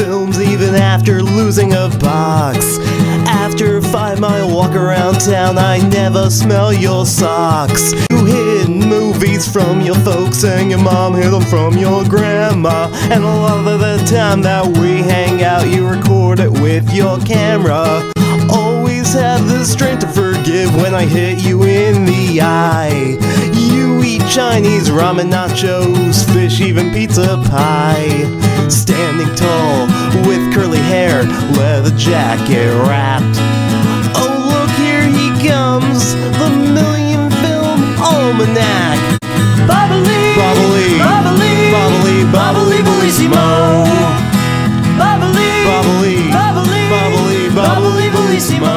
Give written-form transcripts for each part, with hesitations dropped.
films even after losing a box. After a 5-mile walk around town, I never smell your socks. You hid movies from your folks and your mom hid them from your grandma. And a lot of the time that we hang out, you record it with your camera. Always have the strength to forgive when I hit you in the eye. You eat Chinese ramen, nachos, fish, even pizza pie. Standing tall with curly hair, leather jacket wrapped. Oh look, here he comes, the Million Film Almanac. Bobbly, bobbly, bobbly, bobbly, bobbly, bellissimo. Bobbly, bobbly, bobbly, bobbly, bobbly, bellissimo.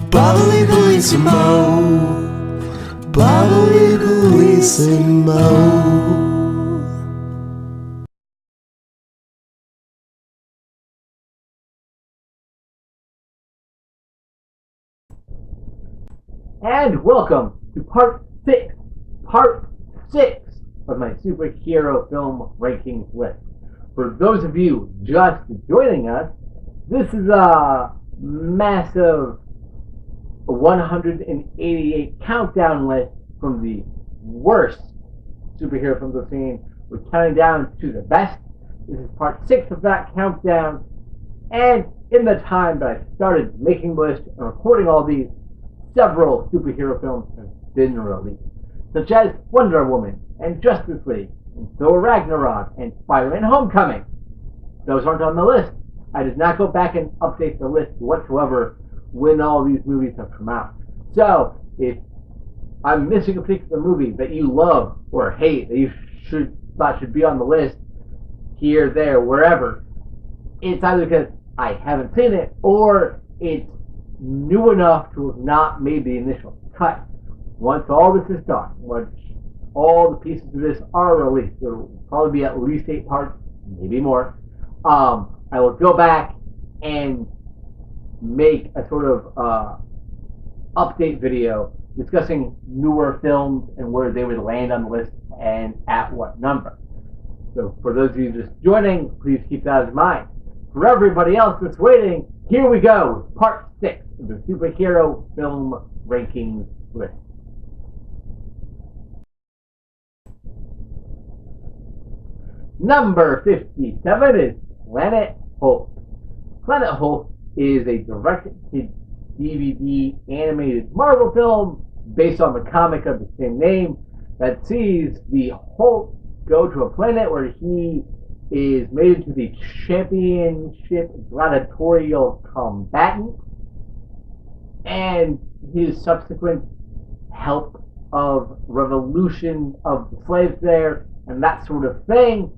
Bobbly, bellissimo. Bobbly, bellissimo. And welcome to part 6 of my superhero film rankings list. For those of you just joining us, this is a massive 188 countdown list from the worst superhero films I've seen. We're counting down to the best. This is part 6 of that countdown. And in the time that I started making the list and recording all these, several superhero films have been released, such as Wonder Woman and Justice League, and Thor Ragnarok, and Spider-Man Homecoming. Those aren't on the list. I did not go back and update the list whatsoever when all these movies have come out. So, if I'm missing a particular movie that you love or hate, that you thought should be on the list, here, there, wherever, it's either because I haven't seen it, or it's new enough to have not made the initial cut. Once all this is done, once all the pieces of this are released, there will probably be at least 8 parts, maybe more. I will go back and make a sort of update video discussing newer films and where they would land on the list and at what number. So for those of you just joining, please keep that in mind. For everybody else that's waiting, here we go, part 6 of the superhero film rankings list. Number 57 is Planet Hulk. Planet Hulk is a direct-to-DVD animated Marvel film based on the comic of the same name that sees the Hulk go to a planet where he is made into the championship gladiatorial combatant, and his subsequent help of revolution of the slaves there and that sort of thing.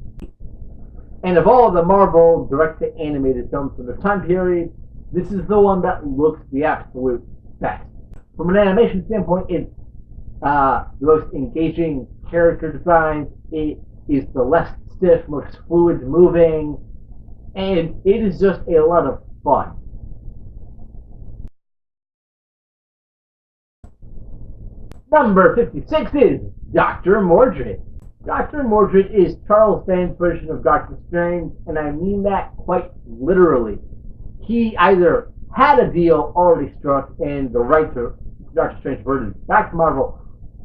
And of all the Marvel direct-to-animated films from this time period, this is the one that looks the absolute best. From an animation standpoint, it's the most engaging character design. It is the less stiff, most fluid moving, and it is just a lot of fun. Number 56 is Dr. Mordred. Dr. Mordred is Charles Band's version of Doctor Strange, and I mean that quite literally. He either had a deal already struck and the right to Doctor Strange version back to Marvel,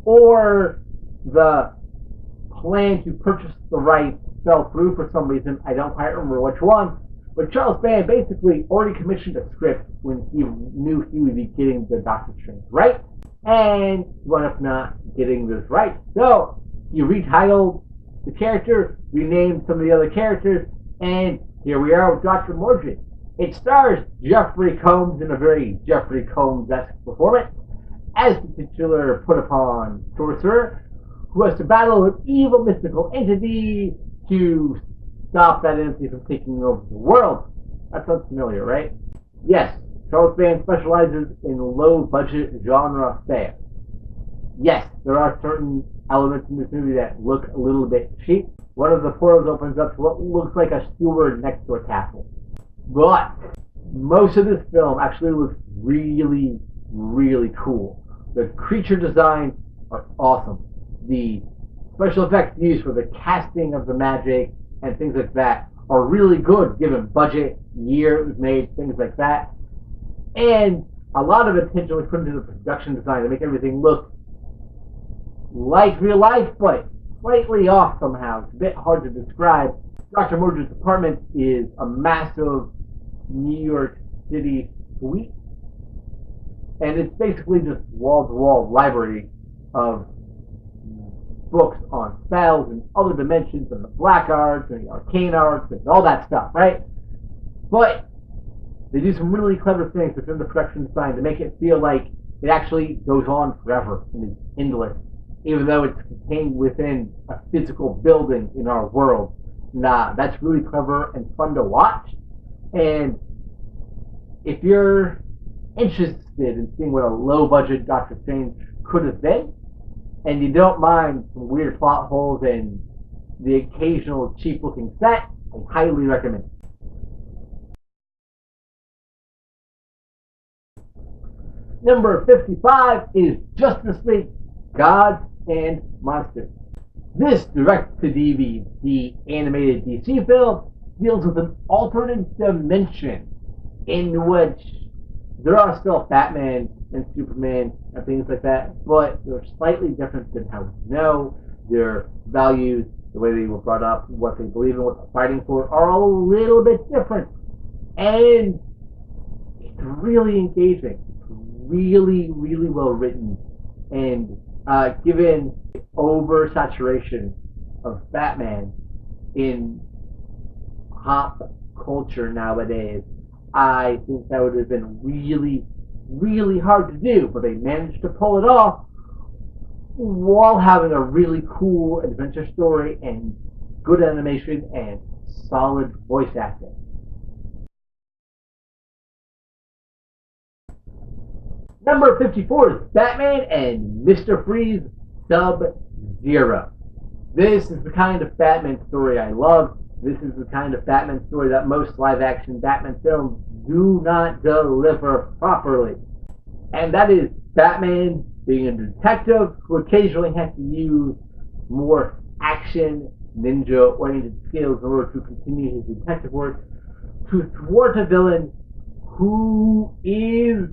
or the plan to purchase the rights fell through for some reason. I don't quite remember which one, but Charles Band basically already commissioned a script when he knew he would be getting the Doctor Strange right, and wound up not getting this right. So he retitled the character, renamed some of the other characters, and here we are with Dr. Mordred. It stars Jeffrey Combs in a very Jeffrey Combs-esque performance as the titular put-upon sorcerer who has to battle an evil mystical entity to stop that entity from taking over the world. That sounds familiar, right? Yes, Charles Band specializes in low-budget genre fare. Yes, there are certain elements in this movie that look a little bit cheap. One of the portals opens up to what looks like a sewer next to a castle. But most of this film actually looks really, really cool. The creature designs are awesome. The special effects used for the casting of the magic and things like that are really good given budget, year it was made, things like that. And a lot of attention was put into the production design to make everything look like real life, but slightly off somehow. It's a bit hard to describe. Dr. Mordred's apartment is a massive New York City suite, and it's basically just wall-to-wall library of books on spells and other dimensions and the black arts and the arcane arts and all that stuff, right? But they do some really clever things within the production design to make it feel like it actually goes on forever and is endless, even though it's contained within a physical building in our world. That's really clever and fun to watch. And if you're interested in seeing what a low-budget Doctor Strange could have been, and you don't mind some weird plot holes and the occasional cheap-looking set, I highly recommend it. Number 55 is Justice League: Gods and Monsters. This direct-to-DVD animated DC film deals with an alternate dimension in which there are still Batman and Superman and things like that, but they're slightly different than how we know. Their values, the way they were brought up, what they believe in, what they're fighting for, are a little bit different. And it's really engaging. It's really, really well written. And given the oversaturation of Batman in pop culture nowadays, I think that would have been really, really hard to do, but they managed to pull it off while having a really cool adventure story and good animation and solid voice acting. Number 54 is Batman and Mr. Freeze Sub-Zero. This is the kind of Batman story I love. This is the kind of Batman story that most live-action Batman films do not deliver properly. And that is Batman being a detective who occasionally has to use more action, ninja-oriented skills in order to continue his detective work to thwart a villain who is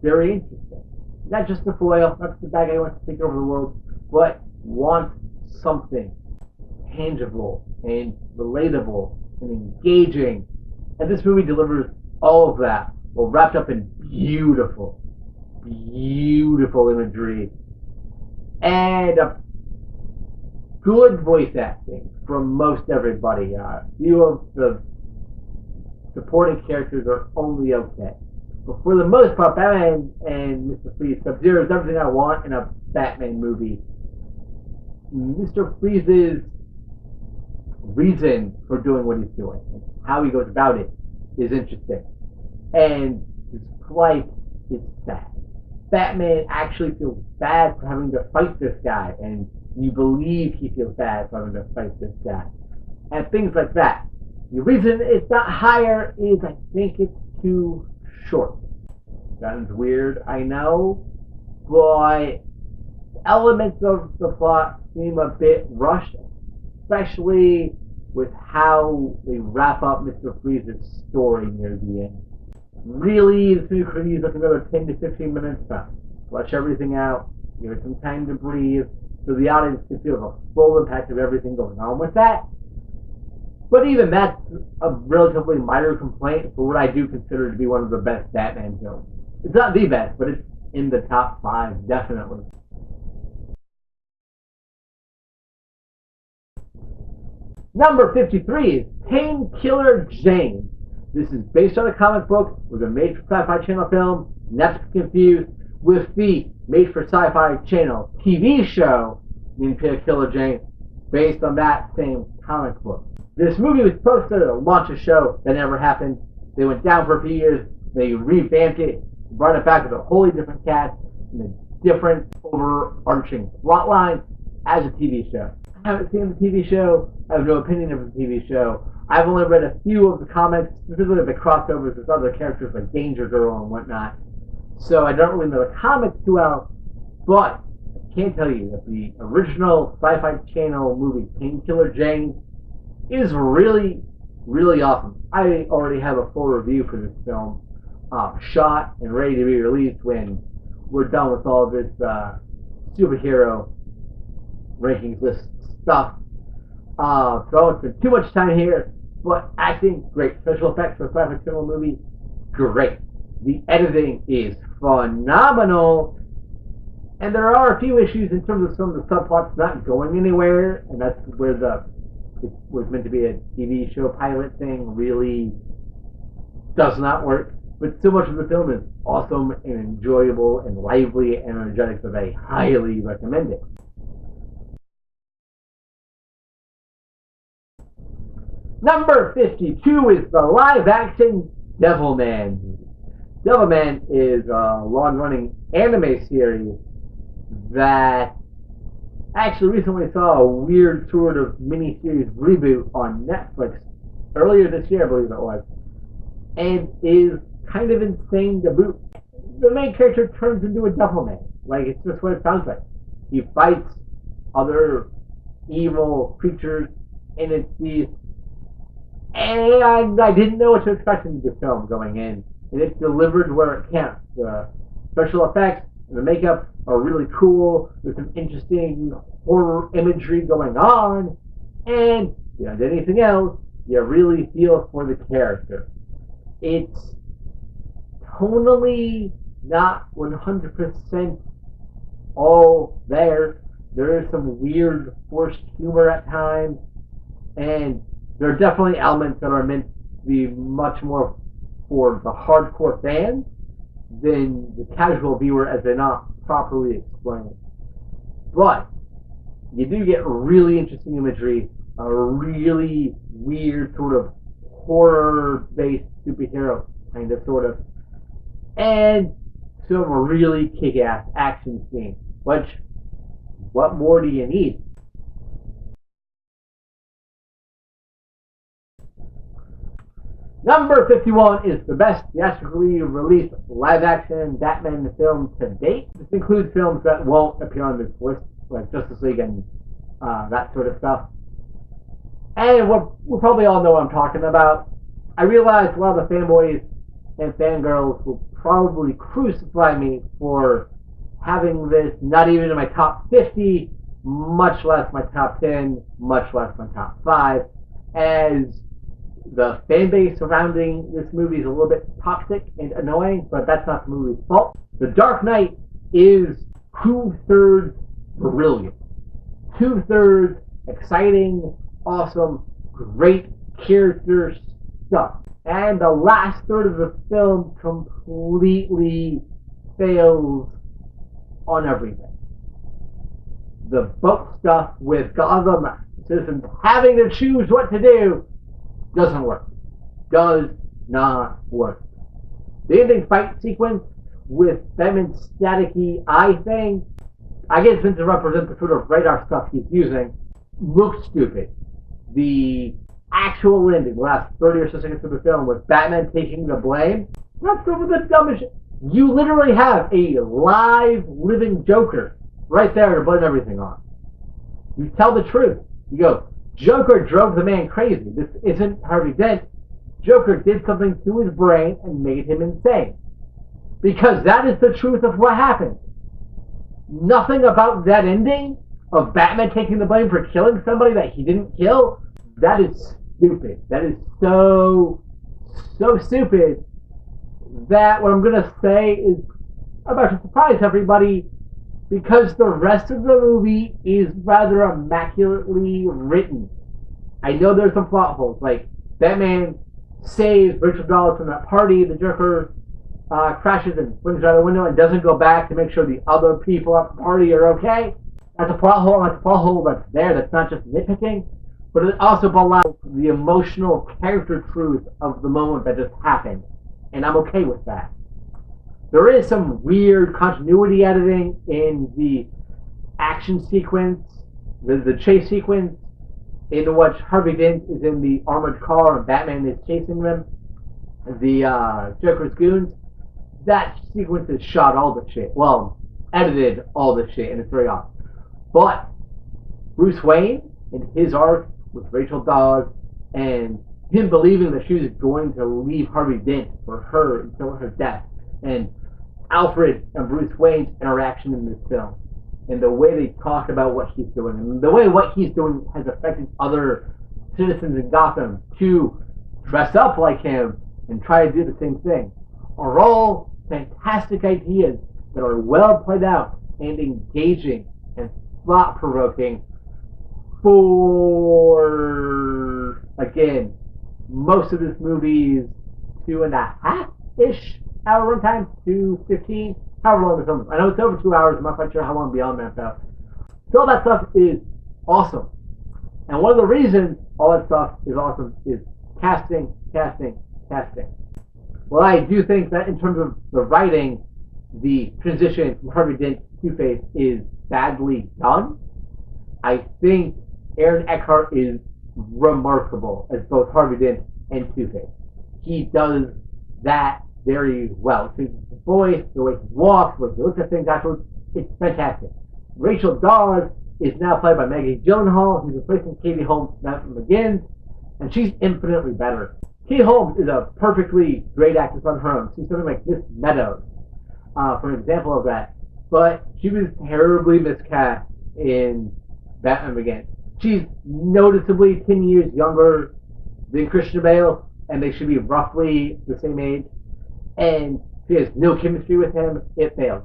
very interesting. Not just the foil, not just the bad guy who wants to take over the world, but wants something tangible and relatable and engaging. And this movie delivers all of that, while wrapped up in beautiful, beautiful imagery and a good voice acting from most everybody. A few of the supporting characters are only okay. But for the most part, Batman and Mr. Freeze Sub-Zero is everything I want in a Batman movie. Mr. Freeze's reason for doing what he's doing and how he goes about it is interesting. And his plight is sad. Batman actually feels bad for having to fight this guy, and you believe he feels bad for having to fight this guy. And things like that. The reason it's not higher is I think it's too short. Sounds weird, I know, but elements of the plot seem a bit rushed, especially with how they wrap up Mr. Freeze's story near the end. Really, this movie could use like another 10 to 15 minutes to flesh everything out, give it some time to breathe, so the audience can feel the full impact of everything going on with that. But even that's a relatively minor complaint for what I do consider to be one of the best Batman films. It's not the best, but it's in the top 5, definitely. Number 53 is Painkiller Jane. This is based on a comic book with a made-for-Sci-Fi Channel film, not to be confused with the made-for-Sci-Fi Channel TV show, Painkiller Jane, based on that same comic book. This movie was supposed to launch a show that never happened. They went down for a few years, they revamped it, brought it back with a wholly different cast and a different overarching plot line as a TV show. I haven't seen the TV show. I have no opinion of the TV show. I've only read a few of the comics, specifically the crossovers with other characters like Danger Girl and whatnot. So I don't really know the comics too well, but I can tell you that the original Sci-Fi Channel movie, Painkiller Jane, is really, really awesome. I already have a full review for this film, shot and ready to be released when we're done with all this superhero rankings list stuff. So I won't spend too much time here, but acting, great. Special effects for a sci-fi criminal movie, great. The editing is phenomenal, and there are a few issues in terms of some of the subplots not going anywhere, and that's where it was meant to be a TV show pilot thing really does not work. But so much of the film is awesome and enjoyable and lively and energetic that I highly recommend it. Number 52 is the live-action Devilman. Devilman is a long-running anime series that actually recently saw a weird sort of mini-series reboot on Netflix earlier this year, I believe it was, and is kind of insane to boot. The main character turns into a Devilman. Like, it's just what it sounds like. He fights other evil creatures, and it's these. And I didn't know what to expect in the film going in, and it's delivered where it counts. The special effects and the makeup are really cool. There's some interesting horror imagery going on, and beyond anything else, you really feel for the character. It's tonally not 100% all there. There is some weird forced humor at times, and there are definitely elements that are meant to be much more for the hardcore fans than the casual viewer, as they're not properly explained. But you do get really interesting imagery, a really weird sort of horror-based superhero kind of sort of, and some really kick-ass action scenes. Which, what more do you need? Number 51 is the best theatrically released live-action Batman film to date. This includes films that won't appear on this list, like Justice League and that sort of stuff. And we'll probably all know what I'm talking about. I realize a lot of the fanboys and fangirls will probably crucify me for having this not even in my top 50, much less my top 10, much less my top 5, as the fan base surrounding this movie is a little bit toxic and annoying, but that's not the movie's fault. The Dark Knight is 2/3 brilliant. 2/3 exciting, awesome, great character stuff. And the last third of the film completely fails on everything. The boat stuff with Gotham citizens having to choose what to do doesn't work. Does not work. The ending fight sequence with Batman's staticky eye thing, I guess meant to represent the sort of radar stuff he's using, looks stupid. The actual ending, the last 30 or so seconds of the film, with Batman taking the blame, that's over the dumbest shit. You literally have a live, living Joker right there to blame everything on. You tell the truth. You go, Joker drove the man crazy. This isn't Harvey Dent. Joker did something to his brain and made him insane. Because that is the truth of what happened. Nothing about that ending of Batman taking the blame for killing somebody that he didn't kill, that is stupid. That is so stupid that what I'm going to say is about to surprise everybody, because the rest of the movie is rather immaculately written. I know there's some plot holes, like Batman saves Rachel Dollar from that party, the Joker crashes and swings out the window and doesn't go back to make sure the other people at the party are okay. That's a plot hole, that's there, that's not just nitpicking, but it also allows the emotional character truth of the moment that just happened, and I'm okay with that. There is some weird continuity editing in the action sequence, the chase sequence, in which Harvey Dent is in the armored car and Batman is chasing them, the Joker's goons. That sequence is shot all the shit. Well, edited all the shit, and it's very off. But Bruce Wayne and his arc with Rachel Dawes and him believing that she was going to leave Harvey Dent for her until her death, and Alfred and Bruce Wayne's interaction in this film, and the way they talk about what he's doing, and the way what he's doing has affected other citizens in Gotham to dress up like him and try to do the same thing, are all fantastic ideas that are well played out and engaging and thought-provoking for, again, most of this movie's 2.5-ish hour runtime, 2:15, however long the film is. I know it's over 2 hours. I'm not quite sure how long beyond that though. So all that stuff is awesome. And one of the reasons all that stuff is awesome is casting. Well, I do think that in terms of the writing, the transition from Harvey Dent to Two-Face is badly done. I think Aaron Eckhart is remarkable as both Harvey Dent and Two-Face. He does that very well. His voice, the way he walks, the way he looks at things afterwards, it's fantastic. Rachel Dawes is now played by Maggie Gyllenhaal, who's replacing Katie Holmes from McGinn, and she's infinitely better. Katie Holmes is a perfectly great actress on her own. She's something like Miss Meadows, for an example of that. But she was terribly miscast in Batman Begins. She's noticeably 10 years younger than Christian Bale, and they should be roughly the same age. And she has no chemistry with him. It fails.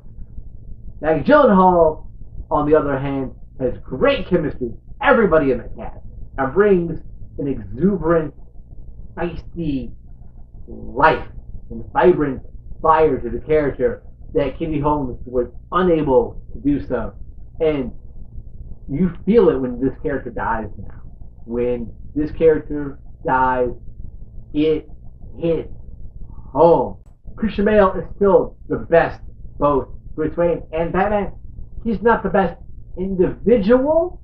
Maggie Gyllenhaal, on the other hand, has great chemistry with everybody in the cast and brings an exuberant, feisty life and vibrant fire to the character that Katie Holmes was unable to do so. And you feel it when this character dies now. When this character dies, it hits home. Christian Bale is still the best, both Bruce Wayne and Batman. He's not the best individual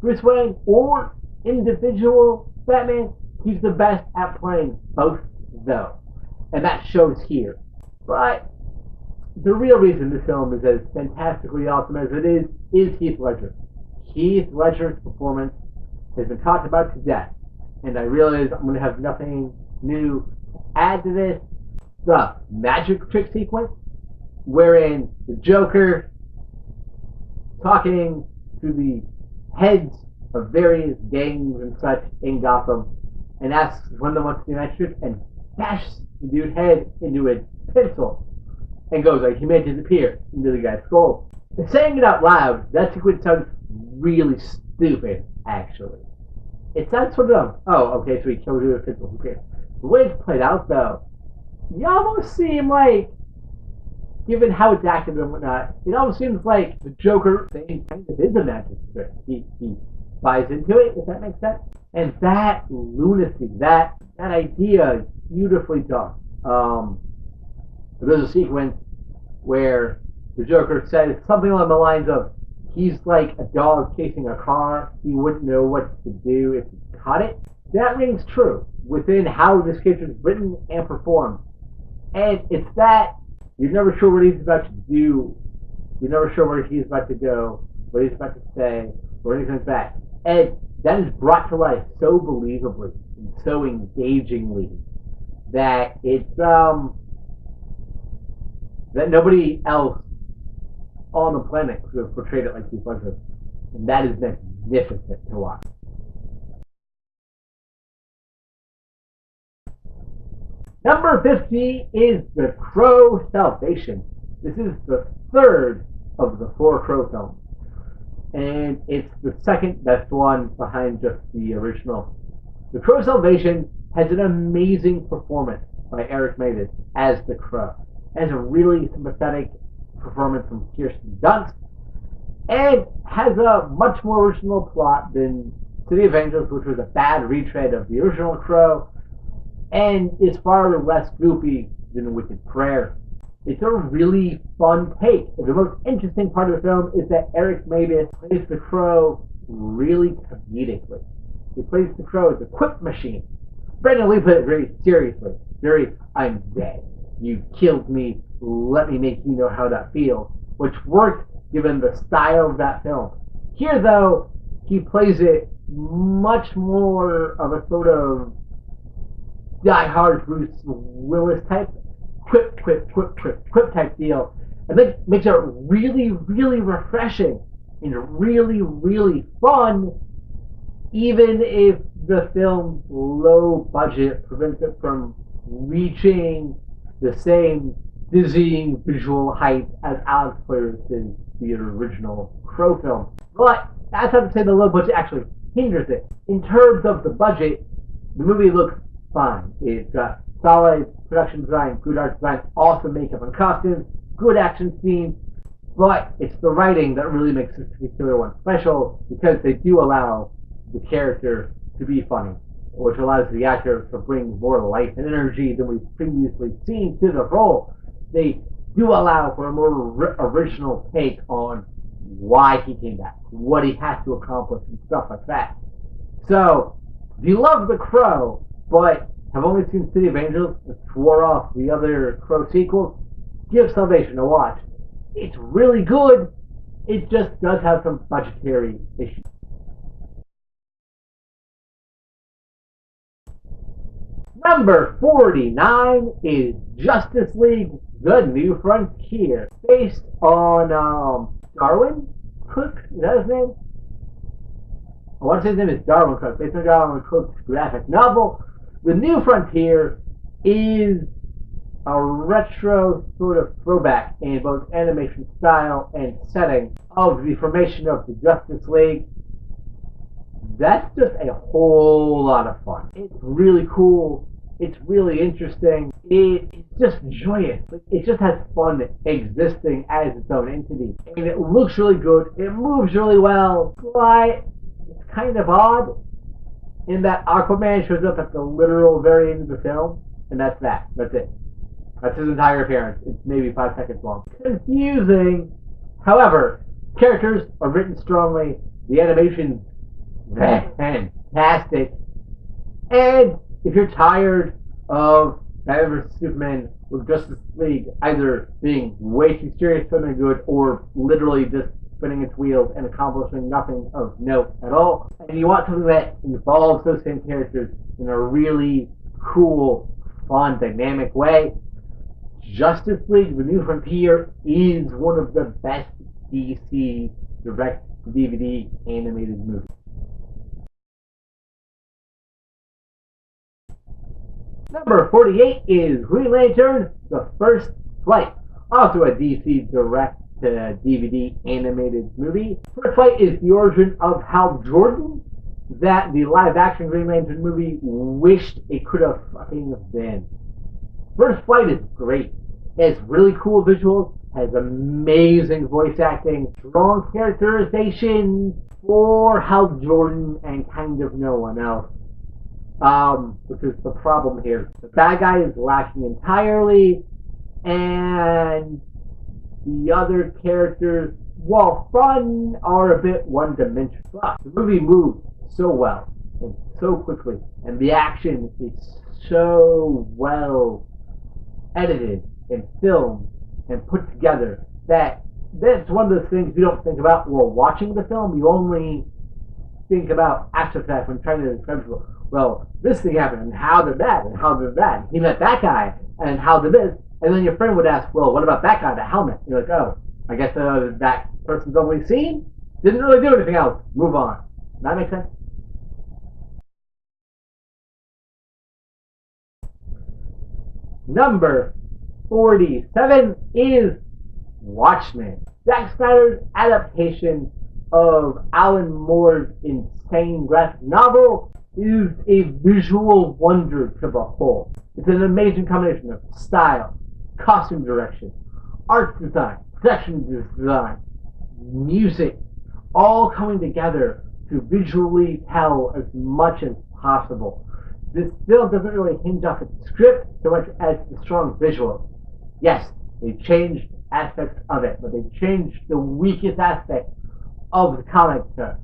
Bruce Wayne or individual Batman. He's the best at playing both, though. And that shows here. But the real reason this film is as fantastically awesome as it is Heath Ledger. Heath Ledger's performance has been talked about to death. And I realize I'm going to have nothing new to add to this. The magic trick sequence, wherein the Joker talking to the heads of various gangs and such in Gotham, and asks one of them wants to do magic trick, and bashes the dude's head into a pencil, and goes like he may disappear into the guy's skull. And saying it out loud, that sequence sounds really stupid, actually. It sounds sort of, oh, okay, so he killed you with a pencil, who cares? The way it's played out, though, you almost seem like, given how it's acted and whatnot, it almost seems like the Joker thing kind of is a magic trick. He buys into it, if that makes sense. And that lunacy, that idea is beautifully done. There's a sequence where the Joker says something along the lines of, he's like a dog chasing a car. He wouldn't know what to do if he caught it. That rings true within how this character is written and performed. And it's that you're never sure what he's about to do. You're never sure where he's about to go, what he's about to say, or anything like that. And that is brought to life so believably and so engagingly that it's that nobody else on the planet could have portrayed it like Heath Ledger. And that is magnificent to watch. Number 50 is The Crow Salvation. This is the third of the 4 Crow films. And it's the second best one behind just the original. The Crow Salvation has an amazing performance by Eric Maiden as the Crow. It has a really sympathetic performance from Kirsten Dunst, and has a much more original plot than City of Angels, which was a bad retread of the original Crow, and is far less goofy than Wicked Prayer. It's a really fun take. The most interesting part of the film is that Eric Maiden plays the Crow really comedically. He plays the Crow as a quip machine. Brandon Lee put it very seriously. Very, I'm dead. You killed me. Let me make you know how that feels. Which worked given the style of that film. Here, though, he plays it much more of a sort of die-hard Bruce Willis type quip type deal. And then makes it really, really refreshing and really, really fun, even if the film's low budget prevents it from reaching the same dizzying visual height as Alex Player's the original Crow film. But that's not to say the low budget actually hinders it. In terms of the budget, the movie looks fine. It's got solid production design, good art design, awesome makeup and costumes, good action scenes, but it's the writing that really makes this particular one special because they do allow the character to be funny, which allows the actor to bring more life and energy than we've previously seen to the role. They do allow for a more original take on why he came back, what he has to accomplish, and stuff like that. So, if you love The Crow, but have only seen City of Angels and swore off the other Crow sequels, give Salvation a watch. It's really good, it just does have some budgetary issues. Number 49 is Justice League: The New Frontier, based on Darwin Cook. Is that his name? I want to say his name is Darwin Cook. Based on Darwin Cook's graphic novel, The New Frontier is a retro sort of throwback in both animation style and setting of the formation of the Justice League. That's just a whole lot of fun. It's really cool. It's really interesting. It's just joyous. It just has fun existing as its own entity. And it looks really good. It moves really well. But it's kind of odd in that Aquaman shows up at the literal very end of the film. And that's that. That's it. That's his entire appearance. It's maybe 5 seconds long. Confusing. However, characters are written strongly. The animation's fantastic. And if you're tired of Batman vs Superman with Justice League either being way too serious for something good or literally just spinning its wheels and accomplishing nothing of note at all, and you want something that involves those same characters in a really cool, fun, dynamic way, Justice League: The New Frontier is one of the best DC direct-to-DVD animated movies. Number 48 is Green Lantern: The First Flight, also a DC direct-to-DVD animated movie. First Flight is the origin of Hal Jordan that the live-action Green Lantern movie wished it could have fucking been. First Flight is great. It has really cool visuals, has amazing voice acting, strong characterization for Hal Jordan and kind of no one else. Which is the problem here. The bad guy is lacking entirely, and the other characters, while fun, are a bit one-dimensional. But the movie moves so well and so quickly, and the action is so well edited and filmed and put together that that's one of those things you don't think about while watching the film. You only think about after the fact when trying to describe it. Well, this thing happened, and how did that, and how did that? He met that guy, and how did this? And then your friend would ask, well, what about that guy, the helmet? You're like, oh, I guess that person's only seen? Didn't really do anything else. Move on. That makes sense? Number 47 is Watchmen. Zack Snyder's adaptation of Alan Moore's insane graphic novel is a visual wonder to behold. It's an amazing combination of style, costume direction, art design, production design, music, all coming together to visually tell as much as possible. This film doesn't really hinge off its script so much as the strong visuals. Yes, they changed aspects of it, but they changed the weakest aspect of the comic to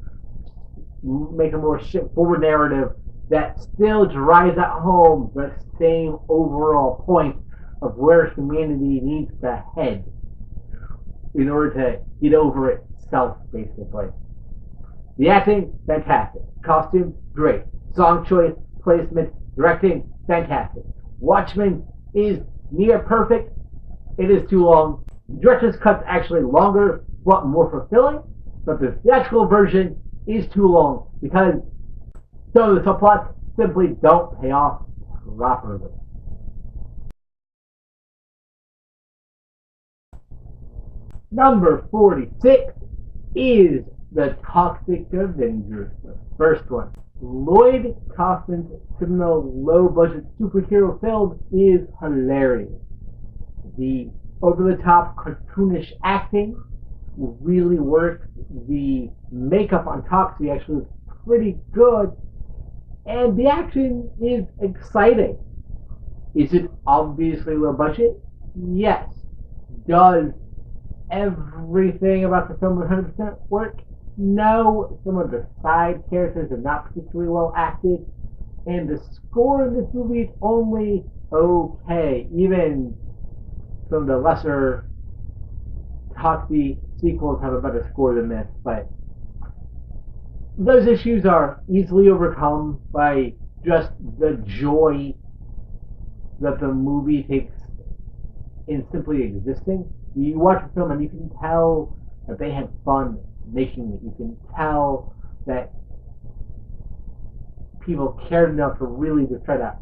make a more straightforward narrative that still drives at home the same overall point of where humanity needs to head in order to get over itself, basically. The acting, fantastic. Costume, great. Song choice, placement, directing, fantastic. Watchmen is near perfect. It is too long. The director's cut's actually longer, but more fulfilling. But the theatrical version is too long because some of the subplots simply don't pay off properly. Number 46 is The Toxic Avengers, the first one. Lloyd Kaufman's criminal low-budget superhero film is hilarious. The over-the-top cartoonish acting really works. The makeup on Toxie actually is pretty good. And the action is exciting. Is it obviously low budget? Yes. Does everything about the film 100% work? No. Some of the side characters are not particularly well acted. And the score in this movie is only okay. Even some of the lesser Toxie sequels have a better score than this. But those issues are easily overcome by just the joy that the movie takes in simply existing. You watch the film and you can tell that they had fun making it. You can tell that people cared enough to really just try to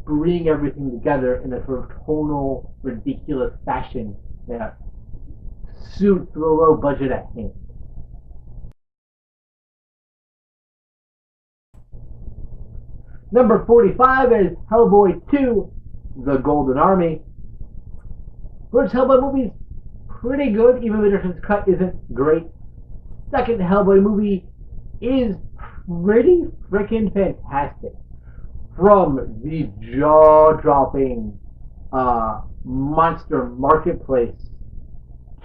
bring everything together in a sort of tonal, ridiculous fashion that suits the low budget at hand. Number 45 is Hellboy 2, The Golden Army. First Hellboy movie is pretty good, even though the director's cut isn't great. Second Hellboy movie is pretty freaking fantastic. From the jaw-dropping monster marketplace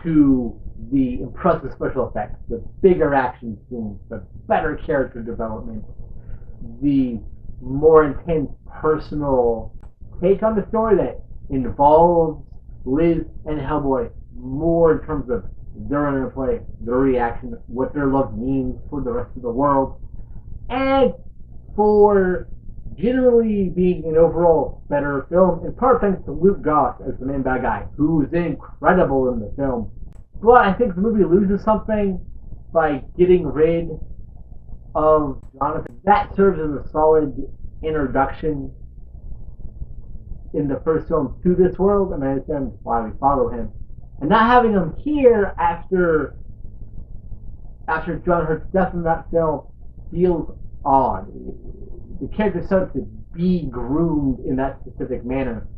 to the impressive special effects, the bigger action scenes, the better character development, the more intense personal take on the story that involves Liz and Hellboy more in terms of their interplay, their reaction, what their love means for the rest of the world, and for generally being an overall better film, in part thanks to Luke Goss as the main bad guy, who's incredible in the film. But I think the movie loses something by getting rid of Jonathan. That serves as a solid introduction in the first film to this world, and I understand why we follow him. And not having him here after John Hurt's death in that film feels odd. The character starts to be groomed in that specific manner,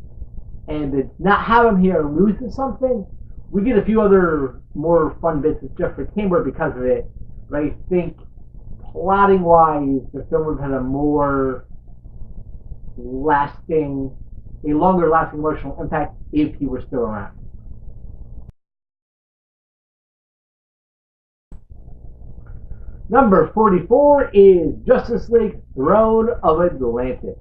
and to not have him here loses something. We get a few other more fun bits with Jeffrey Tambor because of it, but I think plotting wise, the film would have had a longer lasting emotional impact if he were still around. Number 44 is Justice League Throne of Atlantis.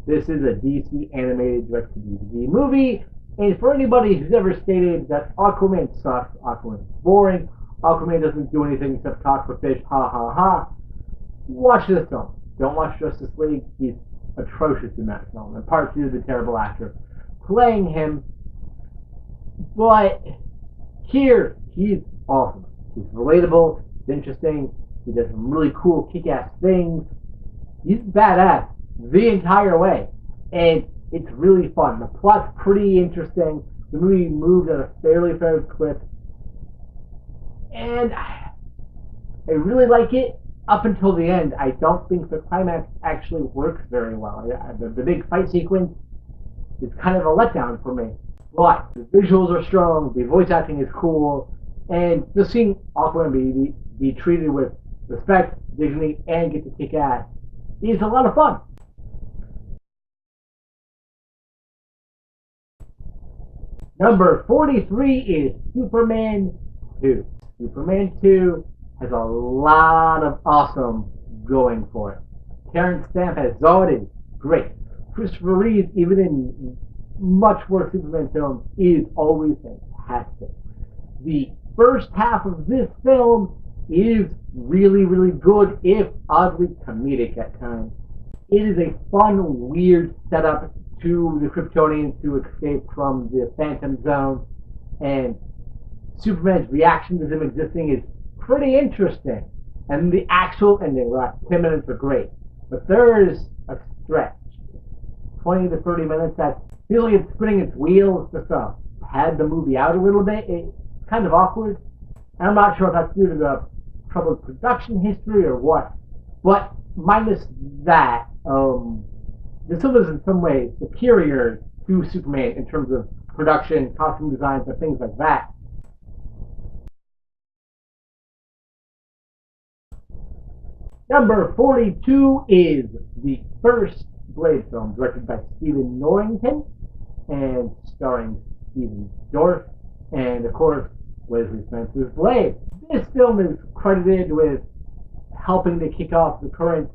This is a DC animated direct-to-DVD movie, and for anybody who's ever stated that Aquaman sucks, Aquaman's boring, Aquaman doesn't do anything except talk for fish, ha ha ha, watch this film. Don't watch Justice League. He's atrocious in that film, in part due to the terrible actor playing him. But here, he's awesome. He's relatable, he's interesting, he does some really cool kick-ass things. He's badass the entire way, and it's really fun. The plot's pretty interesting. The movie moves at a fairly fast clip, and I really like it up until the end. I don't think the climax actually works very well. The big fight sequence is kind of a letdown for me. But the visuals are strong, the voice acting is cool, and just seeing Aquaman be treated with respect, dignity, and get to kick ass is a lot of fun. Number 43 is Superman 2. Superman 2 has a lot of awesome going for it. Terrence Stamp as Zod is great. Christopher Reeve, even in much worse Superman films, is always fantastic. The first half of this film is really, really good, if oddly comedic at times. It is a fun, weird setup to the Kryptonians to escape from the Phantom Zone, and Superman's reaction to them existing is pretty interesting. And the actual ending, right, 10 minutes are great. But there is a stretch, 20 to 30 minutes, that feels like it's spinning its wheels, just pad the movie out a little bit. It's kind of awkward. And I'm not sure if that's due to the troubled production history or what. But minus that, this film is in some ways superior to Superman in terms of production, costume designs, and things like that. Number 42 is the first Blade film, directed by Stephen Norrington and starring Stephen Dorff, and of course Wesley Spencer's Blade. This film is credited with helping to kick off the current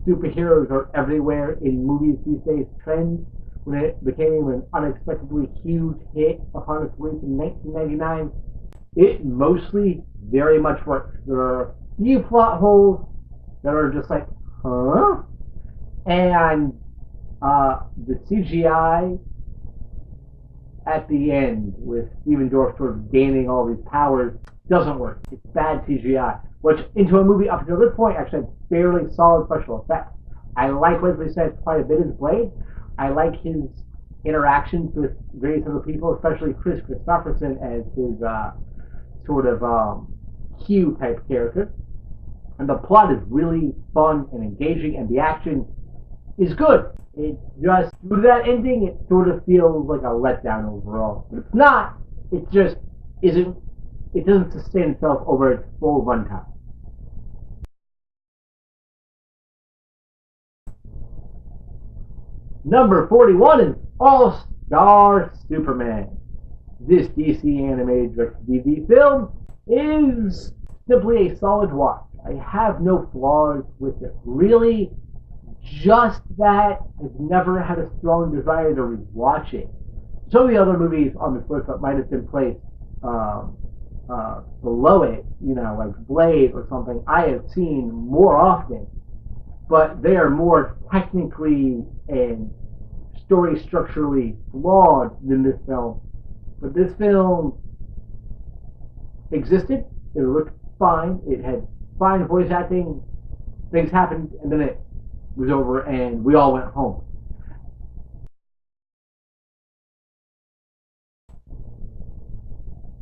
superheroes are everywhere in movies these days trend, when it became an unexpectedly huge hit upon its release in 1999. It mostly very much works. There are a few plot holes that are just like, huh? And the CGI at the end, with Stephen Dorff sort of gaining all these powers, doesn't work. It's bad CGI, which into a movie up until this point actually had fairly solid special effects. I like Wesley Snipes quite a bit as Blade. I like his interactions with various other people, especially Chris Christopherson as his sort of Q type character. And the plot is really fun and engaging, and the action is good. It just, due to that ending, it sort of feels like a letdown overall. But it's not. It just isn't. It doesn't sustain itself over its full runtime. Number 41 is All-Star Superman. This DC animated direct-to-DVD film is simply a solid watch. I have no flaws with it. Really, just that I've never had a strong desire to rewatch it. Some of the other movies on this list that might have been placed below it, like Blade or something, I have seen more often, but they are more technically and story structurally flawed than this film. But this film existed. It looked fine. It had fine voice acting. Things happened, and then it was over, and we all went home.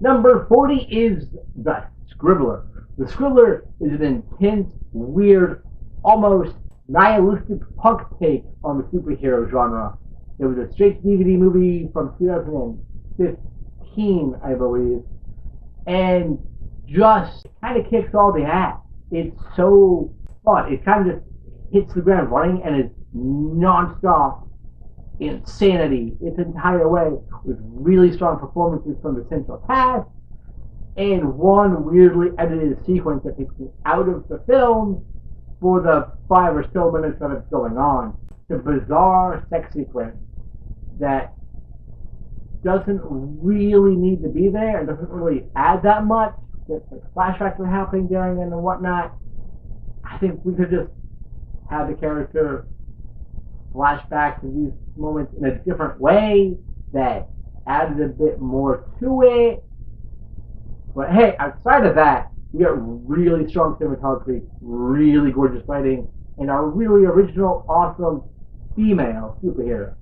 Number 40 is The Scribbler. The Scribbler is an intense, weird, almost nihilistic punk take on the superhero genre. It was a straight DVD movie from 2015, I believe, and just kind of kicks all the ass. It's so fun. It kind of just hits the ground running and is non-stop insanity its entire way, with really strong performances from the central cast and one weirdly edited sequence that takes me out of the film for the 5 or so minutes that it's going on. The bizarre sex sequence that doesn't really need to be there and doesn't really add that much. Like flashbacks are happening during it and whatnot. I think we could just have the character flashback to these moments in a different way that added a bit more to it. But hey, outside of that, we got really strong cinematography, really gorgeous lighting, and our really original, awesome female superhero.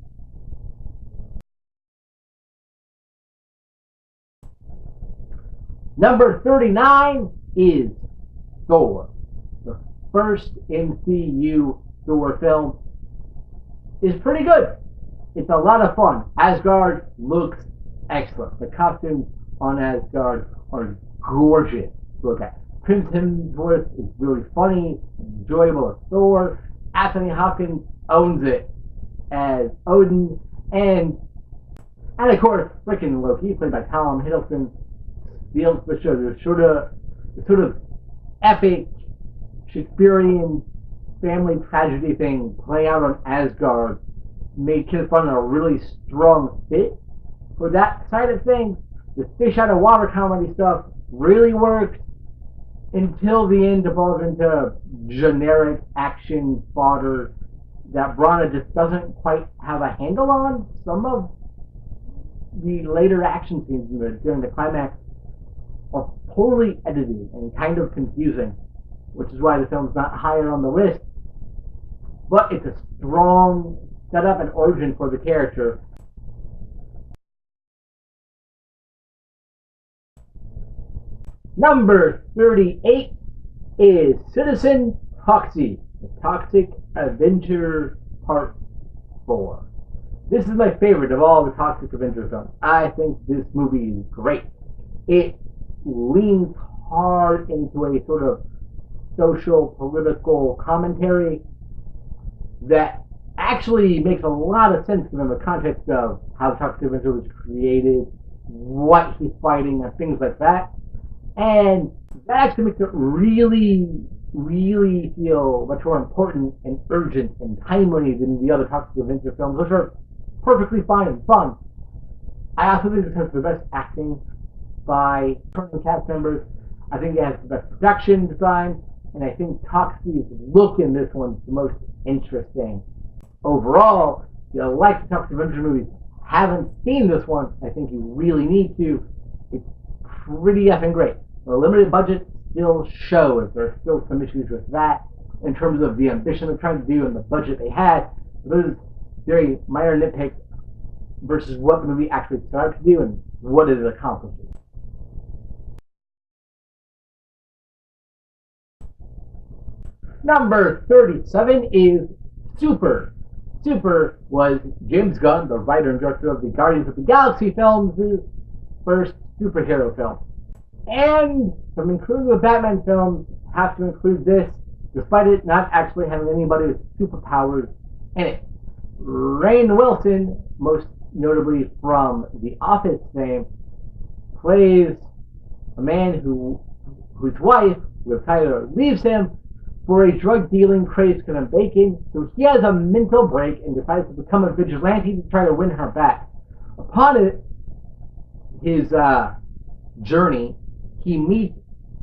Number 39 is Thor. The first MCU Thor film is pretty good. It's a lot of fun. Asgard looks excellent. The costumes on Asgard are gorgeous to look at. Chris Hemsworth is really funny, enjoyable as Thor. Anthony Hopkins owns it as Odin, and of course, freaking Loki, played by Tom Hiddleston, steals the show. The sort of epic Shakespearean family tragedy thing playing out on Asgard made Kid Fun a really strong fit for that side of things. The fish out of water comedy stuff really works, until the end evolved into generic action fodder that Brana just doesn't quite have a handle on. Some of the later action scenes during the climax are poorly edited and kind of confusing, which is why the film's not higher on the list. But it's a strong setup and origin for the character. Number 38 is Citizen Toxie, The Toxic Avenger Part 4. This is my favorite of all the Toxic Avenger films. I think this movie is great. It leans hard into a sort of social, political commentary that actually makes a lot of sense given the context of how the Toxic Avenger was created, what he's fighting, and things like that. And that actually makes it really, really feel much more important and urgent and timely than the other Toxic Avenger films, which are perfectly fine and fun. I also think this has the best acting by current cast members. I think it has the best production design, and I think Toxie's look in this one's the most interesting. Overall, if you like the Toxic Avenger movies, haven't seen this one, I think you really need to. It's pretty effing great. The limited budget still shows. There are still some issues with that in terms of the ambition they're trying to do and the budget they had. Those very minor nitpicks versus what the movie actually started to do and what it accomplishes. Number 37 is Super. Super was James Gunn, the writer and director of the Guardians of the Galaxy films, his first superhero film. And from including the Batman films, have to include this, despite it not actually having anybody with superpowers in it. Rainn Wilson, most notably from The Office fame, plays a man whose wife, Liv Tyler, leaves him for a drug-dealing crazed Kevin Bacon, so he has a mental break and decides to become a vigilante to try to win her back. Upon his journey, he meets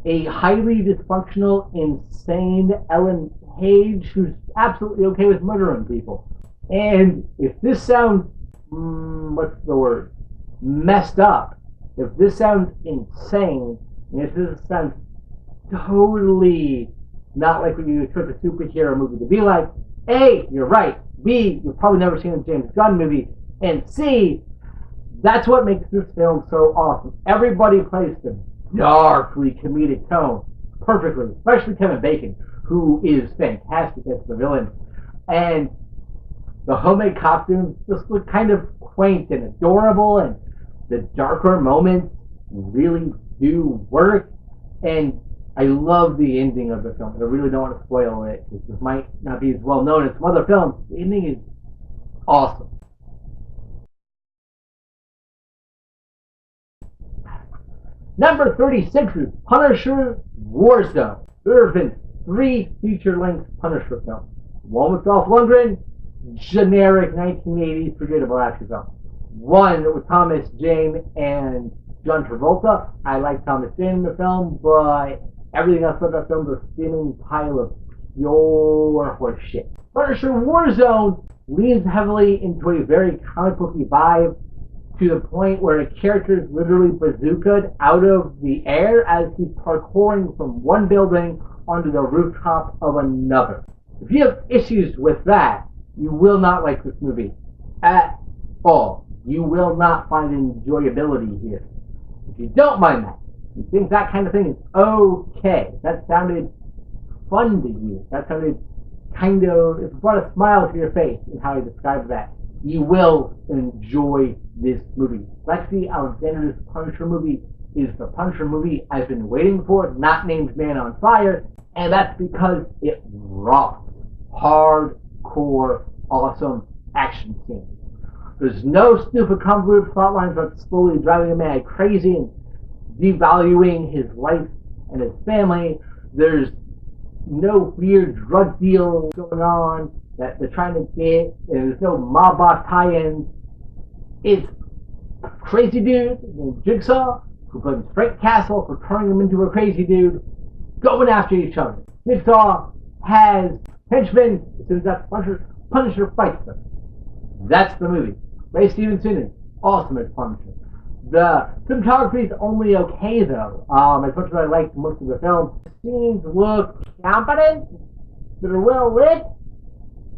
a highly dysfunctional, insane Ellen Page who's absolutely okay with murdering people. And if this sounds, what's the word? Messed up. If this sounds insane, and if this sounds totally not like what you expect a superhero movie to be like, A, you're right. B, you've probably never seen a James Gunn movie. And C, that's what makes this film so awesome. Everybody plays the darkly comedic tone perfectly, especially Kevin Bacon, who is fantastic as the villain. And the homemade costumes just look kind of quaint and adorable, and the darker moments really do work. And I love the ending of the film. I really don't want to spoil it because it might not be as well known as some other films. The ending is awesome. Number 36 is Punisher Warzone. There have been 3 feature-length Punisher films. One with Dolph Lundgren, generic 1980s forgettable action film. One with Thomas Jane and John Travolta. I like Thomas Jane in the film, but everything else about that film is a steaming pile of pure horseshit. Punisher Warzone leans heavily into a very comic booky vibe, to the point where a character is literally bazookaed out of the air as he's parkouring from one building onto the rooftop of another. If you have issues with that, you will not like this movie at all. You will not find enjoyability here. If you don't mind that, you think that kind of thing is okay, that sounded fun to you, that sounded kind of, it brought a smile to your face in how you described that, you will enjoy this movie. Lexi Alexander's Punisher movie is the Punisher movie I've been waiting for, not named Man on Fire, and that's because it rocks. Hardcore, awesome action scenes. There's no stupid convoluted plot lines that's slowly driving a man crazy and devaluing his life and his family. There's no weird drug deal going on that they're trying to get. There's no mob boss tie-ins. It's a crazy dude named Jigsaw who blames Frank Castle for turning him into a crazy dude, going after each other. Jigsaw has henchmen. As soon as that Punisher fights them. That's the movie. Ray Stevenson is awesome as Punisher. The cinematography is only okay though. As much as I liked most of the film, the scenes look competent, that are well lit,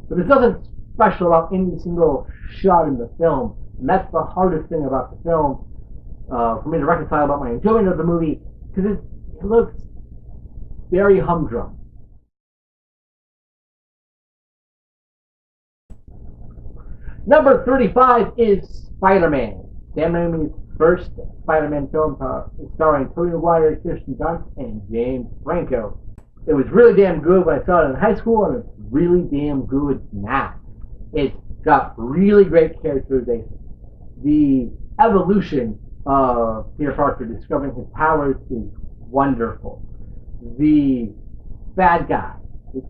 but there's nothing special about any single shot in the film. And that's the hardest thing about the film for me to reconcile about my enjoyment of the movie, because it looks very humdrum. Number 35 is Spider-Man. Sam Raimi's first Spider-Man film, starring Tobey Maguire, Kirsten Dunst, and James Franco. It was really damn good when I saw it in high school, and it's really damn good now. It's got really great characterization. The evolution of Peter Parker discovering his powers is wonderful. The bad guy is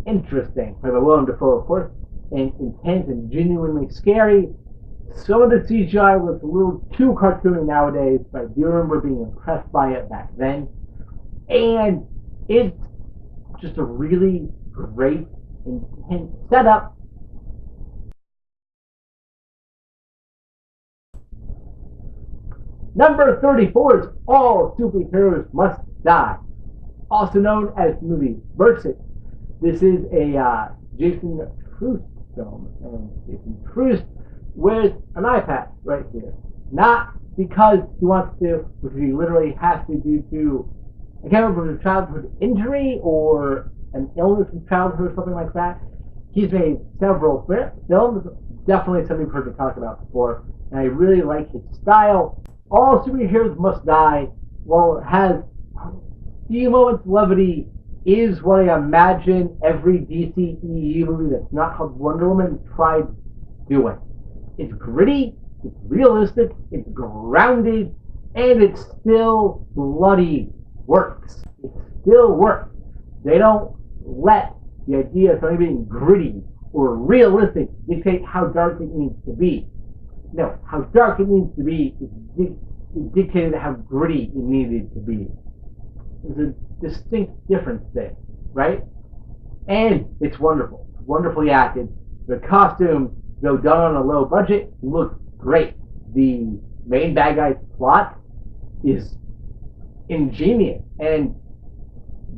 interesting, played by Willem Dafoe, of course, and intense and genuinely scary. Some of the CGI was a little too cartoony nowadays, but I do remember being impressed by it back then. And it's just a really great, intense setup. Number 34 is All Superheroes Must Die, also known as the movie Versus. This is a Jason Troost film, and Jason Troost wears an eye patch right here. Not because he wants to, because he literally has to due to, I can't remember if it was a childhood injury or an illness from childhood or something like that. He's made several films, definitely something we've heard me talk about before, and I really like his style. All Superheroes Must Die, while it has a few moments of levity, is what I imagine every DCEU movie that's not called Wonder Woman tried doing. It's gritty, it's realistic, it's grounded, and it still bloody works. It still works. They don't let the idea of something being gritty or realistic dictate how dark it needs to be. No, how dark it needs to be is dictated how gritty it needed to be. There's a distinct difference there, right? And it's wonderful. It's wonderfully acted. The costumes, though done on a low budget, look great. The main bad guy's plot is ingenious, and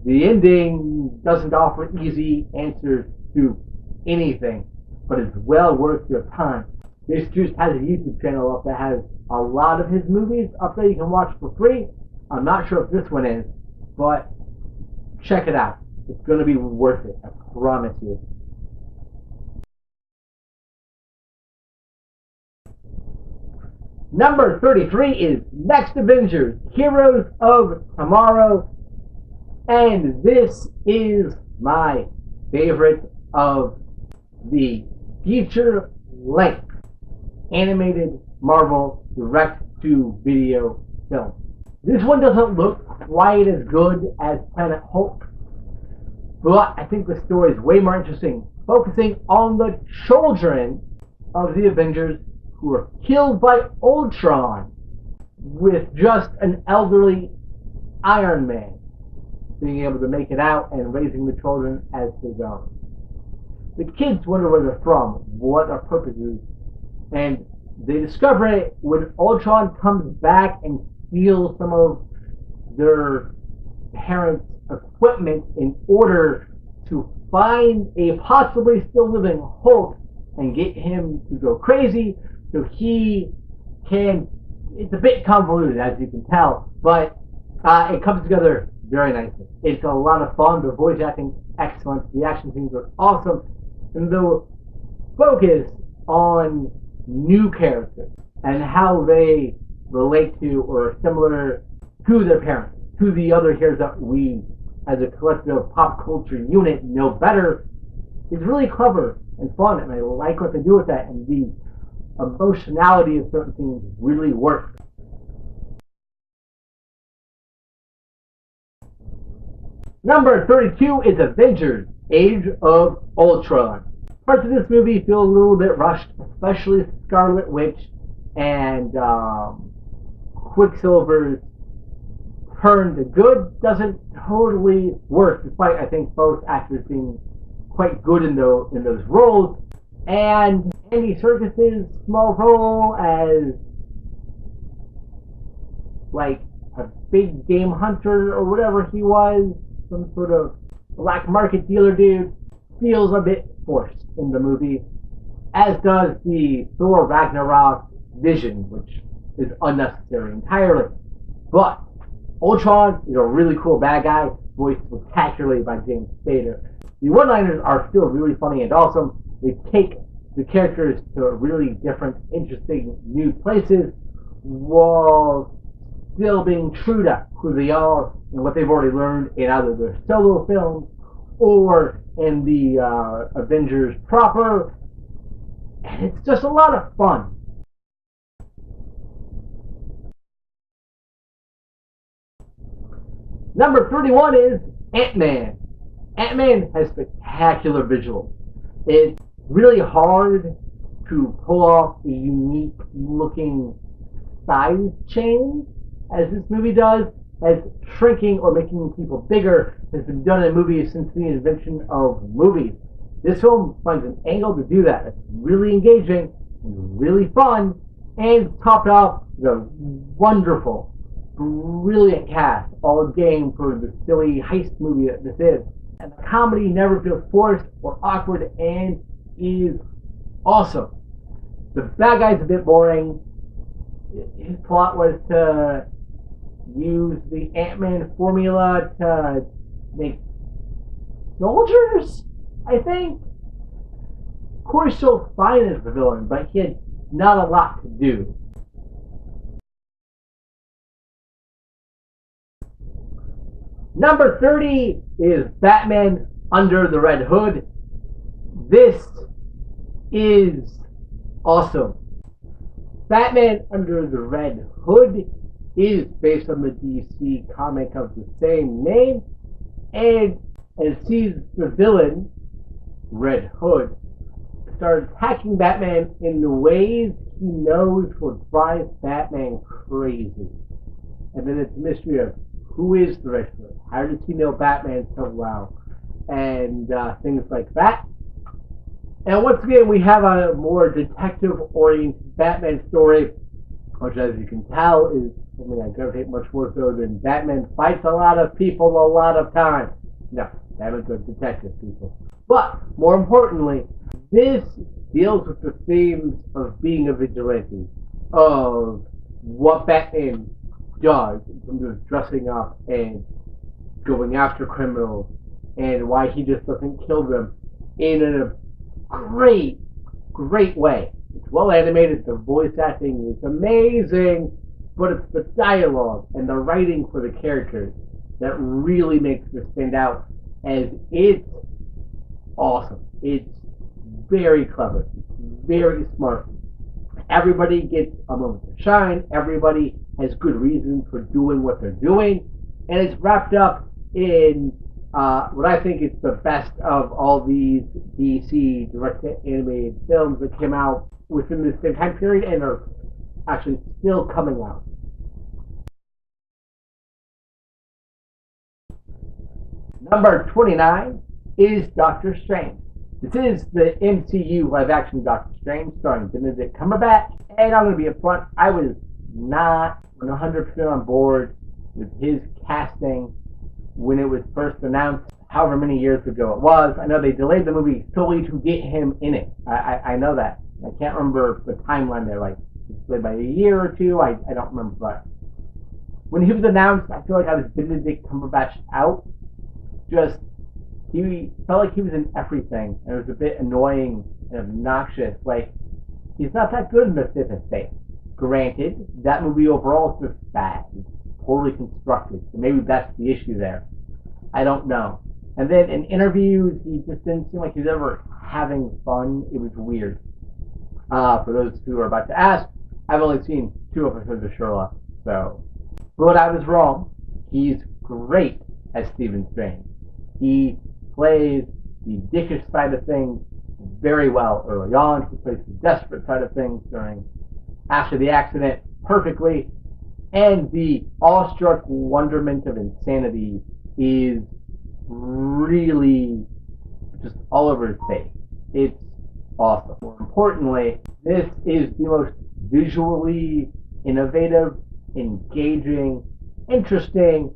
the ending doesn't offer easy answers to anything, but it's well worth your time. This Juice has a YouTube channel up that has a lot of his movies up there you can watch for free. I'm not sure if this one is, but check it out. It's going to be worth it, I promise you. Number 33 is Next Avengers, Heroes of Tomorrow, and this is my favorite of the feature-length animated Marvel direct-to-video film. This one doesn't look quite as good as Planet Hulk, but I think the story is way more interesting, focusing on the children of the Avengers who were killed by Ultron, with just an elderly Iron Man being able to make it out and raising the children as his own. The kids wonder where they're from, what their purpose is, and they discover it when Ultron comes back and steals some of their parents' equipment in order to find a possibly still living Hulk and get him to go crazy so he can. It's a bit convoluted, as you can tell, but it comes together very nicely. It's a lot of fun. The voice acting, excellent. The action scenes are awesome. And the focus on new characters and how they relate to or are similar to their parents, to the other heroes that we, as a collective pop culture unit, know better, is really clever and fun. And I like what they do with that. And the emotionality of certain things really works. Number 32 is Avengers, Age of Ultron. Parts of this movie feel a little bit rushed, especially Scarlet Witch and Quicksilver's turn to good doesn't totally work, despite I think both actors being quite good in those roles. And Andy Serkis's small role as like a big game hunter or whatever he was, some sort of black market dealer dude, feels a bit forced in the movie, as does the Thor Ragnarok vision, which is unnecessary entirely. But Ultron is a really cool bad guy, voiced spectacularly by James Spader. The one-liners are still really funny and awesome. They take the characters to really different, interesting, new places, while still being true to who they are and what they've already learned in either their solo films or in the Avengers proper. And it's just a lot of fun. Number 31 is Ant-Man. Ant-Man has spectacular visuals. It's really hard to pull off a unique looking size change as this movie does, as shrinking or making people bigger has been done in movies since the invention of movies. This film finds an angle to do that. It's really engaging, really fun, and topped off with a wonderful, brilliant cast, all game for the silly heist movie that this is. And the comedy never feels forced or awkward and is awesome. The bad guy's a bit boring. His plot was to use the Ant-Man formula to make soldiers, I think. Corey Schultz's fine as the villain, but he had not a lot to do. Number 30 is Batman Under the Red Hood. This is awesome. Batman Under the Red Hood is based on the DC comic of the same name, and sees the villain, Red Hood, start attacking Batman in the ways he knows will drive Batman crazy. And then it's a mystery of who is the Red Hood? How does he know Batman so well? And things like that. And once again, we have a more detective-oriented Batman story, which, as you can tell, is something I gravitate much more so than Batman fights a lot of people a lot of time. No, Batman's a detective, people. But, more importantly, this deals with the themes of being a vigilante, of what Batman does in terms of dressing up and going after criminals, and why he just doesn't kill them in a great way. It's well animated, the voice acting is amazing, but it's the dialogue and the writing for the characters that really makes this stand out, as it's awesome. It's very clever, very smart. Everybody gets a moment to shine, everybody has good reason for doing what they're doing, and it's wrapped up in what I think is the best of all these DC direct-to-animated films that came out within the same time period and are actually still coming out. Number 29 is Doctor Strange. This is the MCU live-action Doctor Strange starring Benedict Cumberbatch, and I'm going to be upfront, I was not 100% on board with his casting when it was first announced, however many years ago it was. I know they delayed the movie solely to get him in it. I know that. I can't remember the timeline there, like, it's delayed by a year or two, I don't remember, but when he was announced, I feel like I was Benedict Cumberbatch out. Just, he felt like he was in everything, and it was a bit annoying and obnoxious. Like, he's not that good in the Fifth Estate. Granted, that movie overall is just bad. It's poorly constructed, so maybe that's the issue there. I don't know. And then in interviews, he just didn't seem like he was ever having fun. It was weird. For those who are about to ask, I've only seen 2 episodes of Sherlock, so. But I was wrong. He's great as Stephen Strange. He plays the dickish side of things very well early on. He plays the desperate side of things after the accident perfectly. And the awestruck wonderment of insanity is really just all over his face. It's awesome. More importantly, this is the most visually innovative, engaging, interesting,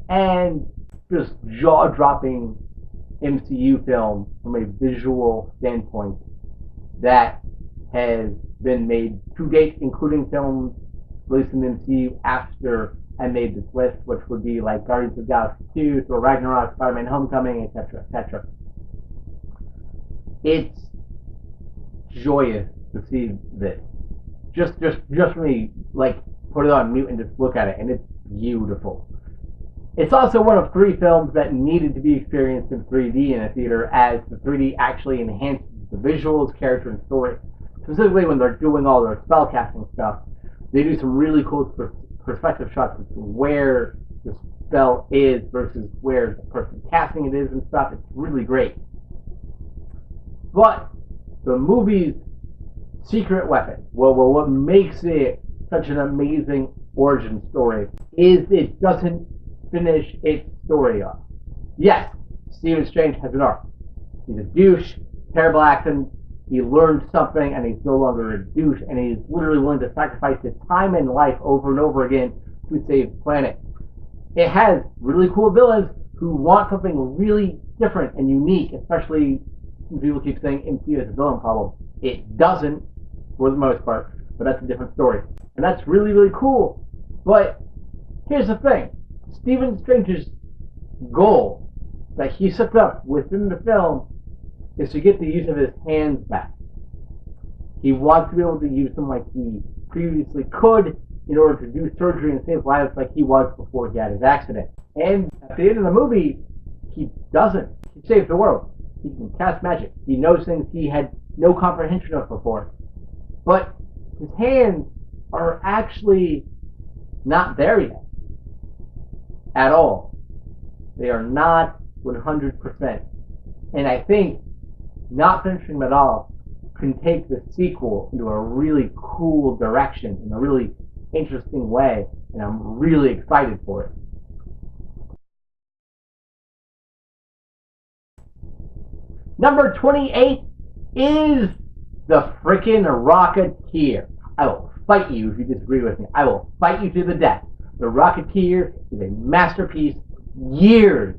and just jaw-dropping MCU film from a visual standpoint that has been made to date, including films released in the MCU after I made this list, which would be like Guardians of the Galaxy 2, Thor Ragnarok, Spider-Man Homecoming, etc., etc. It's joyous to see this. Just for me, like, put it on mute and just look at it, and it's beautiful. It's also one of 3 films that needed to be experienced in 3D in a theater, as the 3D actually enhances the visuals, character, and story. Specifically when they're doing all their spellcasting stuff, they do some really cool perspective shots of where the spell is versus where the person casting it is and stuff. It's really great. But the movie's secret weapon, what makes it such an amazing origin story, is it doesn't finish its story off. Yes, Stephen Strange has an arc. He's a douche, terrible accent. He learned something, and he's no longer a douche, and he's literally willing to sacrifice his time and life over and over again to save the planet. It has really cool villains who want something really different and unique, especially when people keep saying MCU is a villain problem. It doesn't, for the most part, but that's a different story. And that's really, really cool. But here's the thing. Stephen Strange's goal that he sets up within the film is to get the use of his hands back. He wants to be able to use them like he previously could in order to do surgery and save lives like he was before he had his accident. And at the end of the movie, he doesn't. He saves the world. He can cast magic. He knows things he had no comprehension of before. But his hands are actually not there yet. At all. They are not 100%. And I think not finishing them at all can take the sequel into a really cool direction in a really interesting way, and I'm really excited for it. Number 28 is the frickin' Rocketeer. I will fight you if you disagree with me. I will fight you to the death. The Rocketeer is a masterpiece years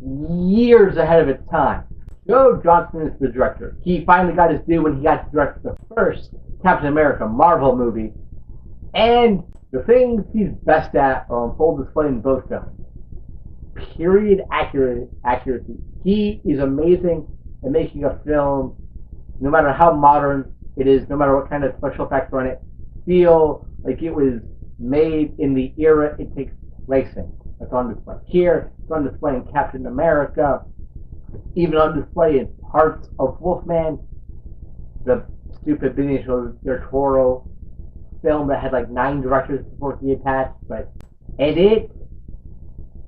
ahead of its time. Joe Johnston is the director. He finally got his due when he got to direct the first Captain America Marvel movie. And the things he's best at are on full display in both films. Period accuracy. He is amazing at making a film, no matter how modern it is, no matter what kind of special effects are on it, feel like it was made in the era it takes place in. That's on display here. It's on display in Captain America. Even on display in parts of Wolfman, the stupid Benicio del Toro film that had like 9 directors before he attached. And it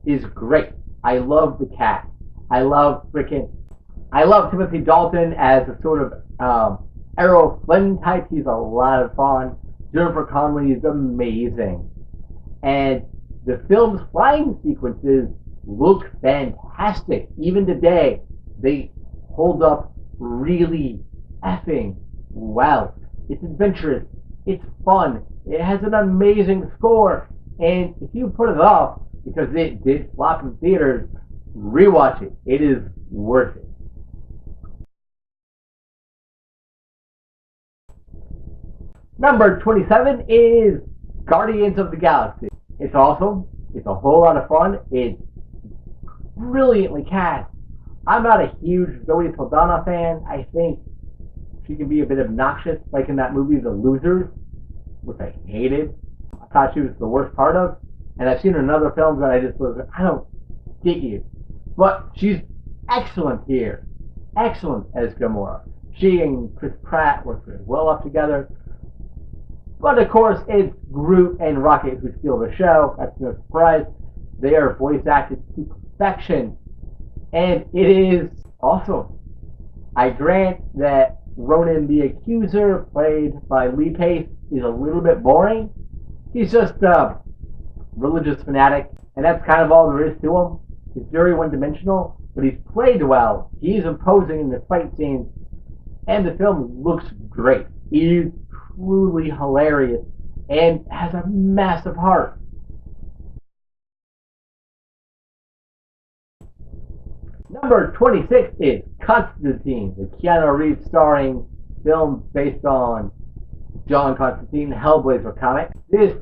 is great. I love the cast. I love Timothy Dalton as a sort of Errol Flynn type. He's a lot of fun. Jennifer Connelly is amazing. And the film's flying sequences look fantastic. Even today, they hold up really effing well. It's adventurous. It's fun. It has an amazing score. And if you put it off because it did flop in theaters, rewatch it. It is worth it. Number 27 is Guardians of the Galaxy. It's awesome. It's a whole lot of fun. It's brilliantly cast. I'm not a huge Zoe Saldana fan. I think she can be a bit obnoxious, like in that movie The Losers, which I hated. I thought she was the worst part of. And I've seen her in other films that I just was, I don't get you. But she's excellent here. Excellent as Gamora. She and Chris Pratt work very well up together. But of course, it's Groot and Rocket who steal the show. That's no surprise. They are voice acted to perfection. And it is awesome. I grant that Ronan the Accuser, played by Lee Pace, is a little bit boring. He's just a religious fanatic, and that's kind of all there is to him. He's very one-dimensional, but he's played well. He's imposing in the fight scenes, and the film looks great. He's truly hilarious and has a massive heart. Number 26 is Constantine, the Keanu Reeves starring film based on John Constantine, Hellblazer comic. This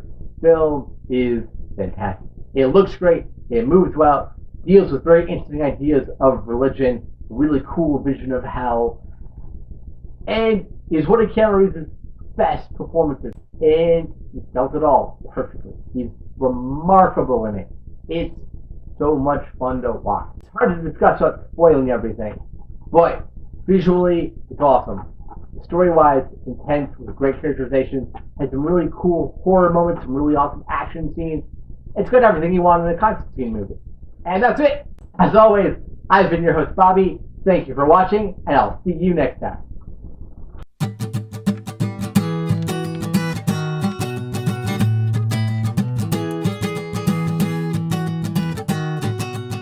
film is fantastic. It looks great, it moves well, deals with very interesting ideas of religion, really cool vision of hell, and is one of Keanu Reeves' best performances. And he felt it all perfectly. He's remarkable in it. It's so much fun to watch. It's hard to discuss without spoiling everything, but visually, it's awesome. Story-wise, intense, with great characterization, has some really cool horror moments, some really awesome action scenes. It's got everything you want in a Constantine movie. And that's it. As always, I've been your host, Bobby. Thank you for watching, and I'll see you next time.